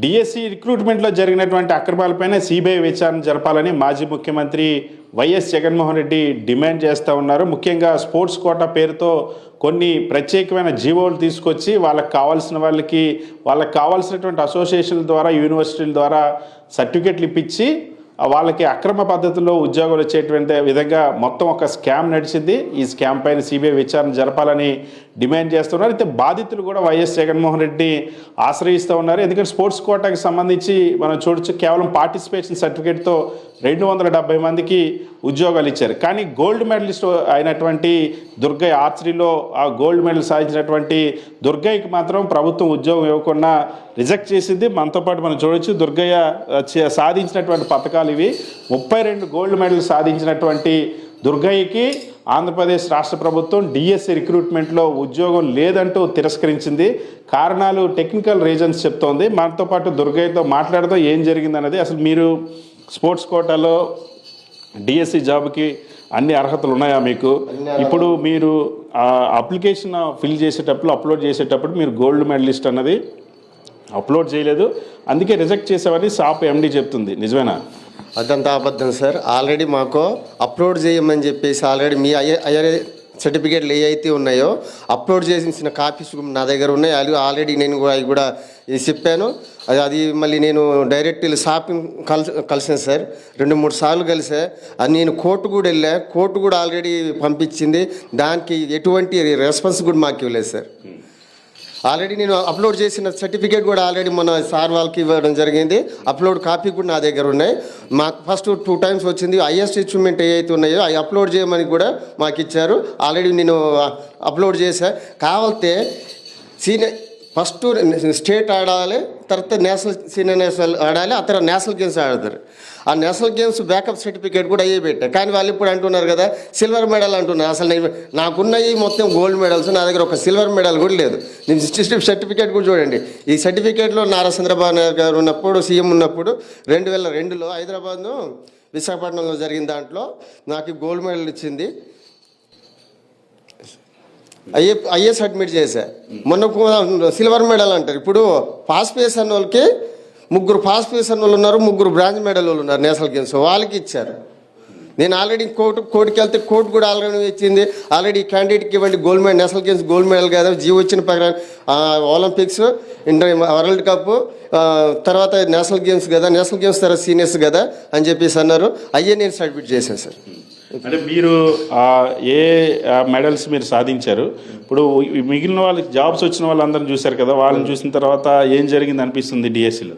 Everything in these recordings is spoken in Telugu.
డిఎస్సి రిక్రూట్మెంట్లో జరిగినటువంటి అక్రమాలపైన సిబిఐ విచారణ జరపాలని మాజీ ముఖ్యమంత్రి వైఎస్ జగన్మోహన్ రెడ్డి డిమాండ్ చేస్తూ ఉన్నారు. ముఖ్యంగా స్పోర్ట్స్ కోటా పేరుతో కొన్ని ప్రత్యేకమైన జీవోలు తీసుకొచ్చి వాళ్ళకి కావాల్సినటువంటి అసోసియేషన్ల ద్వారా యూనివర్సిటీల ద్వారా సర్టిఫికెట్లు ఇప్పించి వాళ్ళకి అక్రమ పద్ధతిలో ఉద్యోగాలు వచ్చేటువంటి విధంగా మొత్తం ఒక స్కామ్ నడిచింది. ఈ స్కామ్ పైన సిబిఐ విచారణ జరపాలని డిమాండ్ చేస్తున్నారు. అయితే బాధితులు కూడా వైఎస్ జగన్మోహన్ రెడ్డి ఆశ్రయిస్తూ ఉన్నారు. ఎందుకంటే స్పోర్ట్స్ కోటాకి సంబంధించి మనం చూడొచ్చు, కేవలం పార్టిసిపేషన్ సర్టిఫికేట్తో 270 మందికి ఉద్యోగాలు ఇచ్చారు. కానీ గోల్డ్ మెడలిస్ట్ అయినటువంటి దుర్గయ్య, ఆర్చరీలో ఆ గోల్డ్ మెడల్ సాధించినటువంటి దుర్గయ్యకి మాత్రం ప్రభుత్వం ఉద్యోగం ఇవ్వకుండా రిజెక్ట్ చేసింది. మనతో పాటు మనం చూడొచ్చు, దుర్గయ్య సాధించినటువంటి పథకాలు ఇవి. 32 గోల్డ్ మెడల్ సాధించినటువంటి దుర్గయ్యకి ఆంధ్రప్రదేశ్ రాష్ట్ర ప్రభుత్వం డిఎస్సి రిక్రూట్మెంట్లో ఉద్యోగం లేదంటూ తిరస్కరించింది. కారణాలు టెక్నికల్ రీజన్స్ చెప్తోంది. మనతో పాటు దుర్గయ్యతో మాట్లాడుతూ ఏం జరిగిందన్నది, అసలు మీరు స్పోర్ట్స్ కోటాలో డిఎస్సి జాబ్కి అన్ని అర్హతలు ఉన్నాయా మీకు? ఇప్పుడు మీరు అప్లికేషన్ అప్లోడ్ చేసేటప్పుడు మీరు గోల్డ్ మెడలిస్ట్ అన్నది అప్లోడ్ చేయలేదు, అందుకే రిజెక్ట్ చేసామని సాప్ ఎండి చెప్తుంది. నిజమేనా? అదంతా అబద్ధం సార్. ఆల్రెడీ మాకు అప్లోడ్ చేయమని చెప్పేసి ఆల్రెడీ మీ ఐఆర్ సర్టిఫికేట్లు ఏవైతే ఉన్నాయో అప్లోడ్ చేసిన కాపీస్ నా దగ్గర ఉన్నాయి. అది ఆల్రెడీ నేను అవి కూడా చెప్పాను. అది మళ్ళీ నేను డైరెక్ట్ షాపింగ్ కలిసాను సార్, 2-3 సార్లు కలిసా. అది నేను కోర్టు కూడా వెళ్ళా, కోర్టు కూడా ఆల్రెడీ పంపించింది. దానికి ఎటువంటి రెస్పాన్స్ కూడా మాకు ఇవ్వలేదు సార్. ఆల్రెడీ నేను అప్లోడ్ చేసిన సర్టిఫికేట్ కూడా ఆల్రెడీ మన సార్ వాళ్ళకి ఇవ్వడం జరిగింది. అప్లోడ్ కాపీ కూడా నా దగ్గర ఉన్నాయి. మాకు ఫస్ట్ 2 టైమ్స్ వచ్చింది. హైయెస్ట్ అచీవ్మెంట్ ఏవైతే ఉన్నాయో అవి అప్లోడ్ చేయమని కూడా మాకు ఇచ్చారు. ఆల్రెడీ నేను అప్లోడ్ చేశా. కావాలంటే ఫస్ట్ స్టేట్ ఆడాలి, తర్వాత సీనియర్ నేషనల్ ఆడాలి, ఆ తర్వాత నేషనల్ గేమ్స్ ఆడతారు. ఆ నేషనల్ గేమ్స్ బ్యాకప్ సర్టిఫికేట్ కూడా అయ్యే పెట్టా. కానీ వాళ్ళు ఇప్పుడు అంటున్నారు కదా సిల్వర్ మెడల్ అంటున్నారు. అసలు నాకున్నవి మొత్తం గోల్డ్ మెడల్స్, నా దగ్గర ఒక సిల్వర్ మెడల్ కూడా లేదు. నేను సర్టిఫికేట్ కూడా చూడండి. ఈ సర్టిఫికేట్లో నారా చంద్రబాబు నాయుడు గారు ఉన్నప్పుడు, సీఎం ఉన్నప్పుడు 2002లో హైదరాబాద్ను విశాఖపట్నంలో జరిగిన దాంట్లో నాకు గోల్డ్ మెడల్ ఇచ్చింది. ఐఏఎస్ అడ్మిట్ చేశా. మొన్న సిల్వర్ మెడల్ అంటారు. ఇప్పుడు పాస్ చేసిన వాళ్ళకి 3 పాస్ చేసిన వాళ్ళు ఉన్నారు, 3 బ్రాంజ్ మెడల్ వాళ్ళు ఉన్నారు నేషనల్ గేమ్స్, వాళ్ళకి ఇచ్చారు. నేను ఆల్రెడీ కోర్టుకి వెళ్తే కోర్టు కూడా ఆల్రెడీ ఇచ్చింది. ఆల్రెడీ క్యాండిడేట్కి ఇవ్వండి gold medal, national games gold medal కదా, జీవో వచ్చిన ప్రకారం ఒలింపిక్స్, వరల్డ్ కప్, తర్వాత నేషనల్ గేమ్స్ కదా, నేషనల్ గేమ్స్ తర్వాత సీనియర్స్ కదా అని చెప్పేసి అన్నారు. అయ్యే నేను సబ్మిట్ చేశాను సార్. అంటే మీరు ఏ మెడల్స్ మీరు సాధించారు? ఇప్పుడు మిగిలిన వాళ్ళకి జాబ్స్ వచ్చిన వాళ్ళందరినీ చూశారు కదా, వాళ్ళని చూసిన తర్వాత ఏం జరిగింది అనిపిస్తుంది డిఎస్సిలో?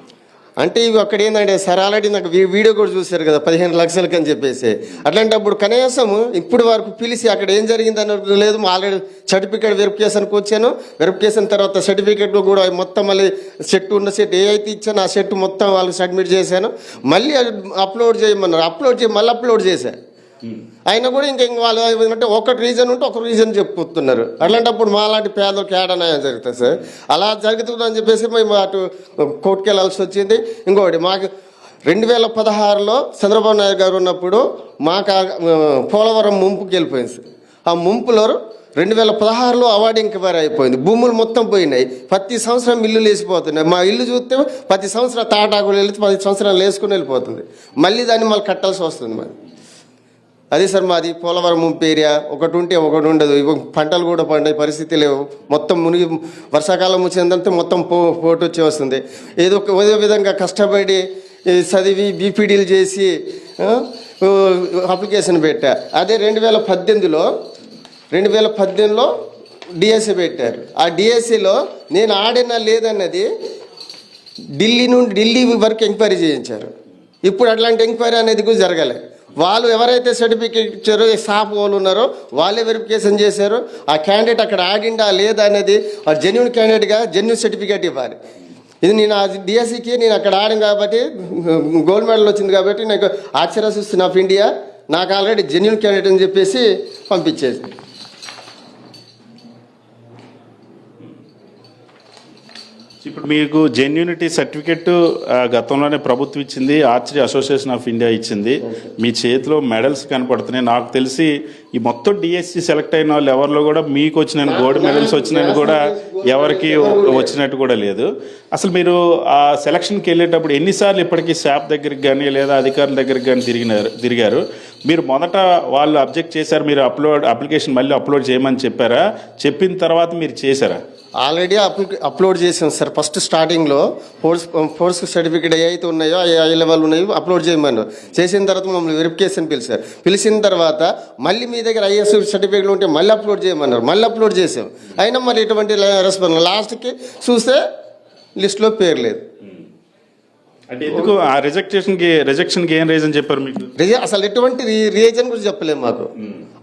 అంటే ఇవి అక్కడ ఏంటంటే సార్ ఆల్రెడీ నాకు వీడియో కూడా చూశారు కదా 15 లక్షలకి అని చెప్పేసి. అట్లాంటప్పుడు కనీసం ఇప్పుడు వరకు పిలిచి అక్కడ ఏం జరిగింది అన్నది లేదు. ఆల్రెడీ సర్టిఫికేట్ వెరిఫికేషన్కి వచ్చాను. వెరిఫికేషన్ తర్వాత సర్టిఫికేట్లు కూడా మొత్తం మళ్ళీ సెట్ ఉన్న సెట్ ఏ అయితే ఇచ్చానో ఆ సెట్ మొత్తం వాళ్ళకి సబ్మిట్ చేశాను. మళ్ళీ అప్లోడ్ చేయమన్నారు, మళ్ళీ అప్లోడ్ చేశాను. అయినా కూడా ఇంకా వాళ్ళు ఏమంటే ఒకటి రీజన్ ఉంటే ఒక రీజన్ చెప్పుతున్నారు. అట్లాంటప్పుడు మాలాంటి పేదలకు ఏడనాయం జరుగుతుంది సార్. అలా జరుగుతుందని చెప్పేసి మేము అటు కోర్టుకు వెళ్ళాల్సి వచ్చింది. ఇంకోటి మాకు 2016లో చంద్రబాబు నాయుడు గారు ఉన్నప్పుడు మాకు పోలవరం ముంపుకి వెళ్ళిపోయింది సార్. ఆ ముంపులో 2016లో అవార్డు ఎంక్వైరీ అయిపోయింది. భూములు మొత్తం పోయినాయి. ప్రతి సంవత్సరం ఇల్లు లేసిపోతున్నాయి. మా ఇల్లు చూస్తే 10 సంవత్సరాలు తాటాకులు వెళ్ళి 10 సంవత్సరాలు వేసుకుని వెళ్ళిపోతుంది. మళ్ళీ దాన్ని మళ్ళీ కట్టాల్సి వస్తుంది. మరి అది సార్ మాది పోలవరం ముంపు ఏరియా. ఒకటి ఉంటే ఒకటి ఉండదు. పంటలు కూడా పండే పరిస్థితి లేవు. మొత్తం మునిగి వర్షాకాలం వచ్చిందంటే మొత్తం పోటు వచ్చి వస్తుంది. ఏదో విధంగా కష్టపడి చదివి బీపీడీలు చేసి అప్లికేషన్ పెట్టా. అదే 2018లో డిఎస్సి పెట్టారు. ఆ డిఎస్సిలో నేను ఆడినా లేదన్నది ఢిల్లీ వరకు ఎంక్వైరీ చేయించారు. ఇప్పుడు అట్లాంటి ఎంక్వైరీ అనేది కూడా జరగలేదు. వాళ్ళు ఎవరైతే సర్టిఫికేట్ ఇచ్చారో స్టాఫ్ వాళ్ళు ఉన్నారో వాళ్ళే వెరిఫికేషన్ చేశారు. ఆ క్యాండిడేట్ అక్కడ ఆడిండా లేదా అనేది జెన్యున్ క్యాండిడేట్గా జెన్యున్ సర్టిఫికేట్ ఇవ్వాలి. ఇది నేను డిఎస్సికి నేను అక్కడ ఆడాను కాబట్టి గోల్డ్ మెడల్ వచ్చింది కాబట్టి నాకు ఆర్చరీ అసోసియేషన్ ఆఫ్ ఇండియా నాకు ఆల్రెడీ జెన్యున్ క్యాండిడేట్ అని చెప్పేసి పంపించేది. ఇప్పుడు మీకు జెన్యూనిటీ సర్టిఫికెట్ గతంలోనే ప్రభుత్వం ఇచ్చింది, ఆర్చరీ అసోసియేషన్ ఆఫ్ ఇండియా ఇచ్చింది. మీ చేతిలో మెడల్స్ కనపడుతున్నాయి. నాకు తెలిసి ఈ మొత్తం డిఎస్సి సెలెక్ట్ అయిన వాళ్ళు ఎవరిలో కూడా మీకు వచ్చిన గోల్డ్ మెడల్స్ వచ్చినాయని కూడా ఎవరికి వచ్చినట్టు కూడా లేదు. అసలు మీరు ఆ సెలక్షన్కి వెళ్ళేటప్పుడు ఎన్నిసార్లు ఇప్పటికీ శాప్ దగ్గరికి కానీ లేదా అధికారుల దగ్గరికి కానీ తిరిగారు? మీరు మొదట వాళ్ళు అబ్జెక్ట్ చేశారు, మీరు అప్లికేషన్ మళ్ళీ అప్లోడ్ చేయమని చెప్పారా? చెప్పిన తర్వాత మీరు చేశారా? ఆల్రెడీ అప్లోడ్ చేసాం సార్. ఫస్ట్ స్టార్టింగ్లో ఫోర్స్ సర్టిఫికేట్ ఏవైతే ఉన్నాయో ఏ లెవెల్ ఉన్నాయో అప్లోడ్ చేయమన్నారు. చేసిన తర్వాత మమ్మల్ని వెరిఫికేషన్ పిలిచారు. పిలిచిన తర్వాత మళ్ళీ మీ దగ్గర ఐఎస్ సర్టిఫికేట్లు ఉంటే మళ్ళీ అప్లోడ్ చేయమన్నారు. మళ్ళీ అప్లోడ్ చేసాం. అయినా మరి ఎటువంటి రెస్పాన్స్. లాస్ట్కి చూస్తే లిస్ట్లో పేరు లేదు. అంటే ఎందుకు ఆ రిజెక్షన్కి ఏం రీజన్ చెప్పారు మీకు? అసలు ఎటువంటి రీజన్ గురించి చెప్పలేము మాకు.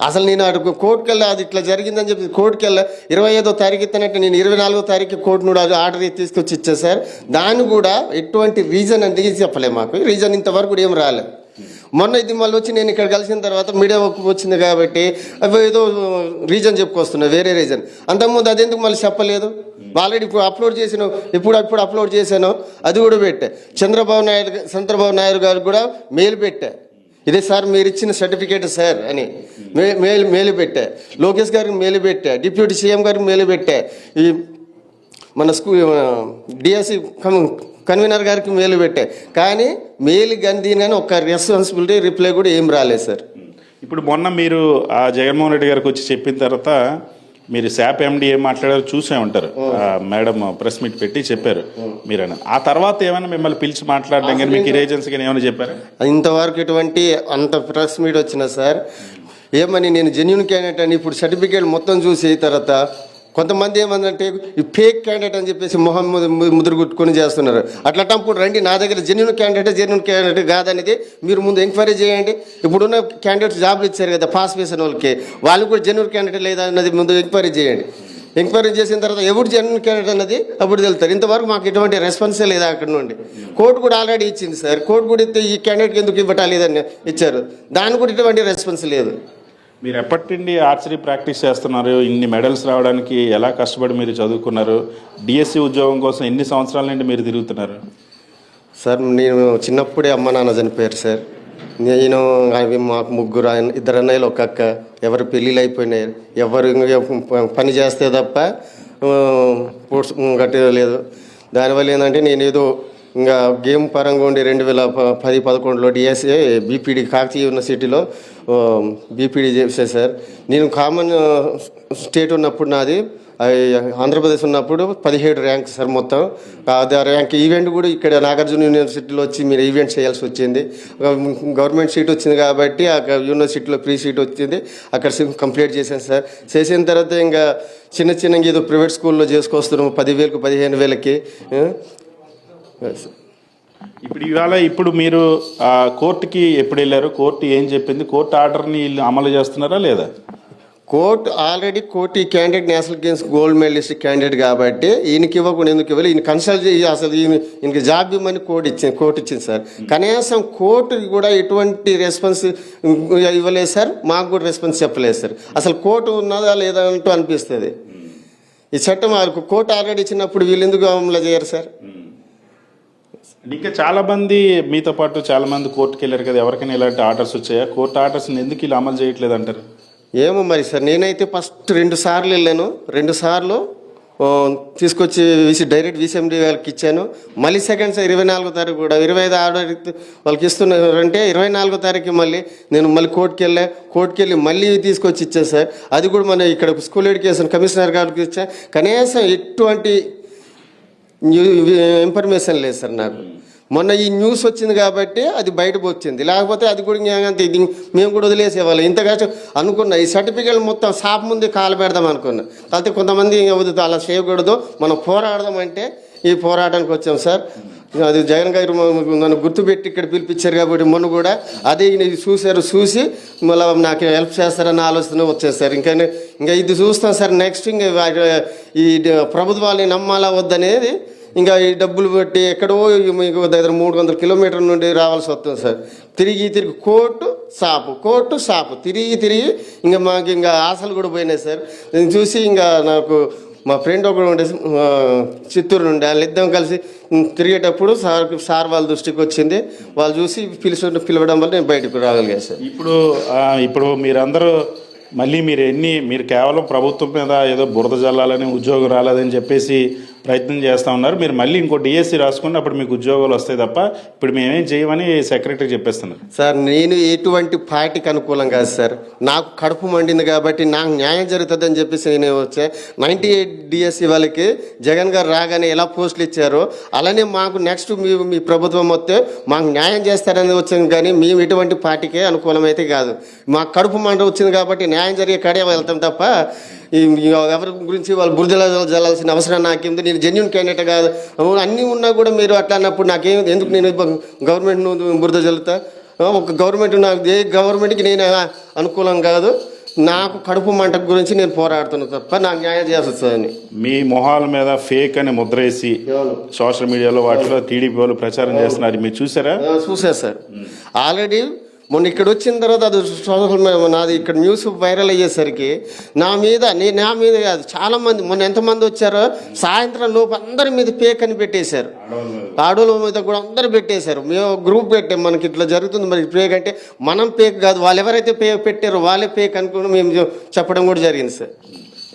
అసలు నేను అటు కోర్టుకు వెళ్ళా, అది ఇట్లా జరిగిందని చెప్పి కోర్టుకు వెళ్ళా. 25వ తారీఖు ఇస్తానంటే నేను 24వ తారీఖు కోర్టు నుండి అది ఆర్డర్ తీసుకొచ్చి ఇచ్చా సార్. దాన్ని కూడా ఎటువంటి రీజన్ అంటే చెప్పలేము మాకు. రీజన్ ఇంతవరకు కూడా ఏం రాలేదు. మొన్న ఇది మళ్ళీ వచ్చి నేను ఇక్కడ కలిసిన తర్వాత మీడియా వచ్చింది కాబట్టి అవి ఏదో రీజన్ చెప్పుకొస్తున్నా, వేరే రీజన్. అంతకుముందు అదెందుకు మళ్ళీ చెప్పలేదు? ఆల్రెడీ ఇప్పుడు అప్లోడ్ చేసాను, ఇప్పుడు అప్లోడ్ చేశాను, అది కూడా పెట్టా. చంద్రబాబు నాయుడు గారికి కూడా మెయిల్ పెట్టా, ఇదే సార్ మీరు ఇచ్చిన సర్టిఫికేట్ సార్ అని మెయిల్ పెట్టా. లోకేష్ గారికి మెయిల్ పెట్టా, డిప్యూటీ సీఎం గారికి మెయిల్ పెట్టా, ఈ మన డిఎస్సి కన్వీనర్ గారికి మెయిల్ పెట్టా. కానీ మెయిల్ గందీని కానీ ఒక రెస్పాన్సిబిలిటీ రిప్లై కూడా ఏం రాలేదు సార్. ఇప్పుడు మొన్న మీరు ఆ జగన్మోహన్ రెడ్డి గారికి వచ్చి చెప్పిన తర్వాత మీరు శాప్ ఎండి ఏం మాట్లాడారో చూసే ఉంటారు. మేడం ప్రెస్ మీట్ పెట్టి చెప్పారు మీరని. ఆ తర్వాత ఏమైనా మిమ్మల్ని పిలిచి మాట్లాడడం కానీ మీకు ఏజెన్సీ కానీ ఏమైనా చెప్పారు? ఇంతవరకు ఇటువంటి అంత ప్రెస్ మీట్ వచ్చినా సార్ ఏమని నేను జెన్యున్ క్యాండిడేట్ అని ఇప్పుడు సర్టిఫికేట్ మొత్తం చూసి తర్వాత కొంతమంది ఏమందంటే ఈ ఫేక్ క్యాండిడేట్ అని చెప్పేసి మొహం ముద్ర గుట్టుకొని చేస్తున్నారు. అట్లాంటప్పుడు రండి నా దగ్గర జెన్యున్ క్యాండిడేట్ కాదనేది మీరు ముందు ఎంక్వైరీ చేయండి. ఇప్పుడున్న క్యాండిడేట్స్ జాబ్లు ఇచ్చారు కదా పాస్ చేసిన వాళ్ళకి, వాళ్ళు కూడా జెన్యున్ క్యాండిడేట్ లేదా అన్నది ముందు ఎంక్వైరీ చేయండి. ఎంక్వైరీ చేసిన తర్వాత ఎవరు జెన్యున్ క్యాండిడేట్ అన్నది అప్పుడు తెలుస్తారు. ఇంతవరకు మాకు ఎటువంటి రెస్పాన్సే లేదా అక్కడ నుండి. కోర్టు కూడా ఆల్రెడీ ఇచ్చింది సార్. కోర్టు కూడా ఇస్తే ఈ క్యాండిడేట్కి ఎందుకు ఇవ్వటాలేదని ఇచ్చారు. దానికి కూడా ఎటువంటి రెస్పాన్స్ లేదు. మీరు ఎప్పటి నుండి ఆర్చరీ ప్రాక్టీస్ చేస్తున్నారు? ఇన్ని మెడల్స్ రావడానికి ఎలా కష్టపడి మీరు చదువుకున్నారు? డిఎస్సి ఉద్యోగం కోసం ఎన్ని సంవత్సరాల నుండి మీరు తిరుగుతున్నారు? సార్ నేను చిన్నప్పుడే అమ్మ నాన్న చనిపోయారు సార్. నేను అవి మాకు ముగ్గురు ఇద్దరు అన్నయ్యలు ఒక అక్క, ఎవరు పెళ్ళిళ్ళు అయిపోయినాయి, ఎవరు పని చేస్తే తప్ప స్పోర్ట్స్ గట్టలేదు. దానివల్ల ఏంటంటే నేను ఏదో ఇంకా గేమ్ పరంగా ఉండి 2010-11లో డిఎస్ఏ బీపీడీ కాకతీయ యూనివర్సిటీలో బీపీడీ చేసే సార్. నేను కామన్ స్టేట్ ఉన్నప్పుడు నాది ఆంధ్రప్రదేశ్ ఉన్నప్పుడు 17 ర్యాంక్ సార్ మొత్తం. అది ర్యాంక్ ఈవెంట్ కూడా ఇక్కడ నాగార్జున యూనివర్సిటీలో వచ్చి మీరు ఈవెంట్ చేయాల్సి వచ్చింది. గవర్నమెంట్ సీట్ వచ్చింది కాబట్టి ఆ యూనివర్సిటీలో ఫ్రీ సీట్ వచ్చింది, అక్కడ కంప్లీట్ చేశాను సార్. చేసిన తర్వాత ఇంకా చిన్న ఏదో ప్రైవేట్ స్కూల్లో చేసుకొస్తున్నాము 10,000కు 15,000కి. ఇప్పుడు మీరు కోర్టుకి ఎప్పుడు వెళ్ళారు? కోర్టు ఏం చెప్పింది? కోర్టు ఆర్డర్ని వీళ్ళు అమలు చేస్తున్నారా లేదా? కోర్టు ఆల్రెడీ కోర్టు ఈ candidate national games gold medalist candidate కాబట్టి ఈయనకి ఇవ్వకుండా ఎందుకు ఇవ్వాలి, ఈయన కన్సల్ట్ చేసి అసలు ఈయనకి జాబ్ ఇవ్వమని కోర్టు ఇచ్చింది సార్. కనీసం కోర్టుకి కూడా ఎటువంటి రెస్పాన్స్ ఇవ్వలేదు సార్. మాకు కూడా రెస్పాన్స్ చెప్పలేదు సార్. అసలు కోర్టు ఉన్నదా లేదా అంటూ అనిపిస్తుంది. ఈ చట్టం కోర్టు ఆల్రెడీ ఇచ్చినప్పుడు వీళ్ళు ఎందుకు అమలు చేయరు సార్? ఇంకా చాలా మంది మీతో పాటు చాలా మంది కోర్టుకు వెళ్ళారు కదా, ఎవరికైనా ఇలాంటి ఆర్డర్స్ వచ్చాయా? కోర్టు ఆర్డర్స్ని ఎందుకు ఇలా అమలు చేయట్లేదు అంటారు? ఏమో మరి సార్. నేనైతే ఫస్ట్ 2 సార్లు వెళ్ళాను. 2 సార్లు తీసుకొచ్చి డైరెక్ట్ విసిఎండి వాళ్ళకి ఇచ్చాను. మళ్ళీ సెకండ్ సార్ 24వ తారీఖు కూడా 25 ఆర్డర్ వాళ్ళకి ఇస్తున్నారంటే 24వ తారీఖు మళ్ళీ నేను మళ్ళీ కోర్టుకి వెళ్ళి మళ్ళీ తీసుకొచ్చి ఇచ్చాను సార్. అది కూడా మన ఇక్కడ స్కూల్ ఎడ్యుకేషన్ కమిషనర్ గారికి ఇచ్చా. కనీసం ఎటువంటి ఇన్ఫర్మేషన్ లేదు సార్ నాకు. మొన్న ఈ న్యూస్ వచ్చింది కాబట్టి అది బయటకు వచ్చింది, లేకపోతే అది కూడా ఇది మేము కూడా వదిలేసేవాళ్ళం. ఇంతగా అనుకున్నా ఈ సర్టిఫికేట్ మొత్తం షాప్ ముందే కాలు పెడదాం అనుకున్నా. కాకపోతే కొంతమంది వద్దు అలా చేయకూడదు, మనం పోరాడదాం అంటే ఈ పోరాటానికి వచ్చాం సార్. అది జగన్ గారు నన్ను గుర్తుపెట్టి ఇక్కడ పిలిపించారు కాబట్టి మొన్న కూడా అదే చూసి మళ్ళీ నాకు హెల్ప్ చేస్తారన్న ఆలోచన వచ్చేది సార్. ఇంకా ఇది చూస్తాం సార్. నెక్స్ట్ ఇంకా ఈ ప్రభుత్వాన్ని నమ్మాలా వద్దనేది ఇంకా ఈ డబ్బులు పెట్టి ఎక్కడో మీకు దగ్గర 300 కిలోమీటర్ల నుండి రావాల్సి వస్తుంది సార్. తిరిగి కోర్టు షాపు తిరిగి ఇంకా మాకు ఇంకా ఆశలు కూడా పోయినాయి సార్. నేను చూసి ఇంకా నాకు మా ఫ్రెండ్ ఒకడు ఉండే చిత్తూరు నుండి, వాళ్ళిద్దరం కలిసి తిరిగేటప్పుడు సార్ వాళ్ళ దృష్టికి వచ్చింది. వాళ్ళు చూసి పిలవడం వల్ల నేను బయటకు రాగలిగాను సార్. ఇప్పుడు మీరందరూ మళ్ళీ మీరు కేవలం ప్రభుత్వం మీద ఏదో బురద జల్లాలని ఉద్యోగం రాలేదని చెప్పేసి ప్రయత్నం చేస్తూ ఉన్నారు. మీరు మళ్ళీ ఇంకో డిఎస్సి రాసుకుని అప్పుడు మీకు ఉద్యోగాలు వస్తాయి తప్ప ఇప్పుడు మేమేం చేయమని సెక్రటరీ చెప్పేస్తున్నారు. సార్ నేను ఎటువంటి పార్టీకి అనుకూలం కాదు సార్. నాకు కడుపు మండింది కాబట్టి నాకు న్యాయం జరుగుతుందని చెప్పేసి నేను వచ్చే 98 డిఎస్సి వాళ్ళకి జగన్ గారు రాగానే ఎలా పోస్టులు ఇచ్చారో అలానే మాకు నెక్స్ట్ మీ ప్రభుత్వం వస్తే మాకు న్యాయం చేస్తారని వచ్చింది, కానీ మేము ఎటువంటి పార్టీకే అనుకూలమైతే కాదు. మాకు కడుపు మంట వచ్చింది కాబట్టి న్యాయం జరిగే కాడే వెళ్తాం తప్ప ఎవరి గురించి వాళ్ళు బురద జల్లాల్సిన అవసరం నాకేంది. నేను జెన్యున్ క్యాండిడేట్ కాదు. అన్నీ ఉన్నా కూడా మీరు అట్లా అన్నప్పుడు నాకేం ఎందుకు నేను గవర్నమెంట్ బురద జల్లుతా? ఒక గవర్నమెంట్ నాకు ఏ గవర్నమెంట్కి నేను అనుకూలం కాదు. నాకు కడుపు మంట గురించి నేను పోరాడుతున్నాను తప్ప నాకు న్యాయం చేస్తుందని. మీ మొహాల మీద ఫేక్ అని ముద్ర వేసి సోషల్ మీడియాలో వాటిలో టీడీపీ వాళ్ళు ప్రచారం చేస్తున్నారు, మీరు చూసారా? చూసారు సార్. ఆల్రెడీ మొన్న ఇక్కడ వచ్చిన తర్వాత అది సోషల్ నాది ఇక్కడ న్యూస్ వైరల్ అయ్యేసరికి నా మీద కాదు చాలామంది మొన్న ఎంతమంది వచ్చారో సాయంత్రం లోపు అందరి మీద పేక్ అని పెట్టేశారు. ఆడోళ్ళ మీద కూడా అందరు పెట్టేశారు. మేము గ్రూప్ పెట్టాం, మనకి ఇట్లా జరుగుతుంది, మరి పేక్ అంటే మనం పేక్ కాదు, వాళ్ళు ఎవరైతే పెట్టారో వాళ్ళే పేక్ అనుకుని మేము చెప్పడం కూడా జరిగింది సార్.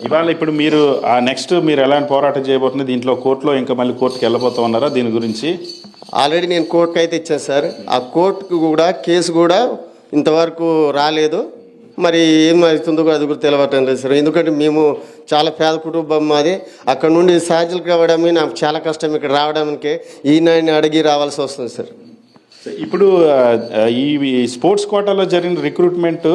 ఇవాళ ఇప్పుడు మీరు నెక్స్ట్ మీరు ఎలాంటి పోరాటం చేయబోతుంది? దీంట్లో కోర్టులో ఇంకా మళ్ళీ కోర్టుకి వెళ్ళబోతా ఉన్నారా దీని గురించి? ఆల్రెడీ నేను కోర్టుకు అయితే ఇచ్చాను సార్. ఆ కోర్టుకు కూడా కేసు కూడా ఇంతవరకు రాలేదు. మరి ఏమవుతుందో కూడా అది కూడా తెలియటం లేదు సార్. ఎందుకంటే మేము చాలా పేద కుటుంబం మాది. అక్కడ నుండి సాధ్యులు కావడమే నాకు చాలా కష్టం. ఇక్కడ రావడానికి ఈయన అడిగి రావాల్సి వస్తుంది సార్. ఇప్పుడు ఈ స్పోర్ట్స్ కోటాలో జరిగిన రిక్రూట్మెంట్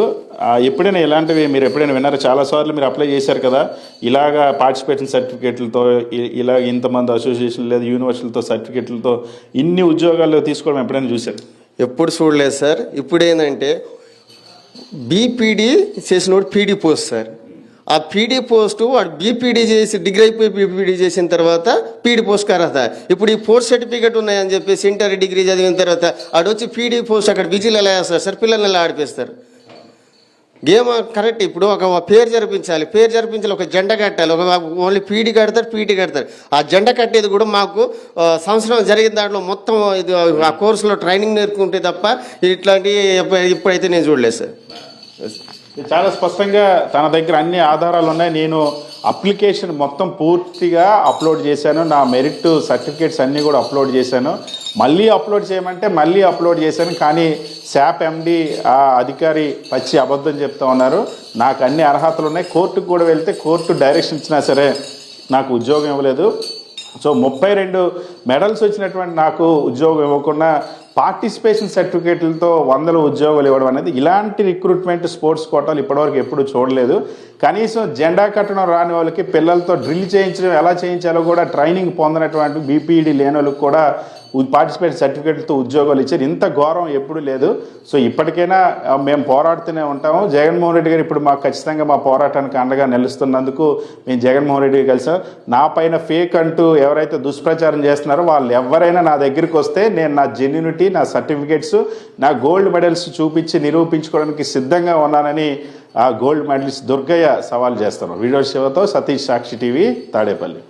ఎప్పుడైనా ఇలాంటివి మీరు ఎప్పుడైనా విన్నారా? చాలాసార్లు మీరు అప్లై చేశారు కదా, ఇలాగా పార్టిసిపేషన్ సర్టిఫికేట్లతో ఇలా ఇంతమంది అసోసియేషన్ లేదా యూనివర్సిటీలతో సర్టిఫికేట్లతో ఇన్ని ఉద్యోగాలు తీసుకోవడం ఎప్పుడైనా చూశారు? ఎప్పుడు చూడలేదు సార్. ఇప్పుడు ఏంటంటే బీపీడీ చేసినోడు పీడీ పోస్ట్ సార్. ఆ పీడీ పోస్టు వాడు బీపీడీ చేసి డిగ్రీ అయిపోయి బీపీడీ చేసిన తర్వాత పీడీ పోస్ట్ అర్హత. ఇప్పుడు ఈ పోస్ట్ సర్టిఫికేట్ ఉన్నాయని చెప్పేసి ఇంటర్ డిగ్రీ చదివిన తర్వాత ఆడు వచ్చి పీడీ పోస్ట్ అక్కడ విజిల్ ఎలా వేస్తారు సార్? పిల్లల్ని ఎలా ఆడిపిస్తారు? Game correct. ఇప్పుడు ఒక పేరు జరిపించాలి, ఒక జెండా కట్టాలి. ఒక ఓన్లీ పీడీ కడతారు, పీటీ కడతారు. ఆ జెండా కట్టేది కూడా మాకు సంవత్సరం జరిగిన దాంట్లో మొత్తం ఇది ఆ కోర్సులో ట్రైనింగ్ నేర్చుకుంటే తప్ప ఇట్లాంటివి ఇప్పుడైతే నేను చూడలేదు సార్. చాలా స్పష్టంగా తన దగ్గర అన్ని ఆధారాలు ఉన్నాయి. నేను అప్లికేషన్ మొత్తం పూర్తిగా అప్లోడ్ చేశాను, నా మెరిట్ సర్టిఫికేట్స్ అన్నీ కూడా అప్లోడ్ చేశాను. మళ్ళీ అప్లోడ్ చేయమంటే మళ్ళీ అప్లోడ్ చేశాను. కానీ శాప్ ఎండి ఆ అధికారి పచ్చి అబద్ధం చెప్తా ఉన్నారు. నాకు అన్ని అర్హతలు ఉన్నాయి. కోర్టుకు కూడా వెళ్తే కోర్టు డైరెక్షన్ ఇచ్చినా సరే నాకు ఉద్యోగం ఇవ్వలేదు. సో 32 మెడల్స్ వచ్చినటువంటి నాకు ఉద్యోగం ఇవ్వకుండా పార్టిసిపేషన్ సర్టిఫికేట్లతో 100 ఉద్యోగాలు ఇవ్వడం అనేది, ఇలాంటి రిక్రూట్మెంట్ స్పోర్ట్స్ కోటాలు ఇప్పటివరకు ఎప్పుడు చూడలేదు. కనీసం జెండా కట్టడం రాని వాళ్ళకి పిల్లలతో డ్రిల్ చేయించడం ఎలా చేయించాలో కూడా ట్రైనింగ్ పొందినటువంటి బీపీఈడీ లేని వాళ్ళకి కూడా పార్టిసిపేట్ సర్టిఫికేట్లతో ఉద్యోగాలు ఇచ్చారు. ఇంత ఘోరం ఎప్పుడు లేదు. సో ఇప్పటికైనా మేము పోరాడుతూనే ఉంటాము. జగన్మోహన్ రెడ్డి గారు ఇప్పుడు మాకు ఖచ్చితంగా మా పోరాటానికి అండగా నిలుస్తున్నందుకు మేము జగన్మోహన్ రెడ్డి కలిసాం. నా పైన ఫేక్ అంటూ ఎవరైతే దుష్ప్రచారం చేస్తున్నారో వాళ్ళు ఎవరైనా నా దగ్గరికి వస్తే నేను నా జెన్యూనిటీ, నా సర్టిఫికేట్స్, నా గోల్డ్ మెడల్స్ చూపించి నిరూపించుకోవడానికి సిద్ధంగా ఉన్నానని ఆ గోల్డ్ మెడలిస్ట్ దుర్గయ్య సవాల్ చేస్తున్నారు. వీడియో శివతో సతీష్, సాక్షి టీవీ, తాడేపల్లి.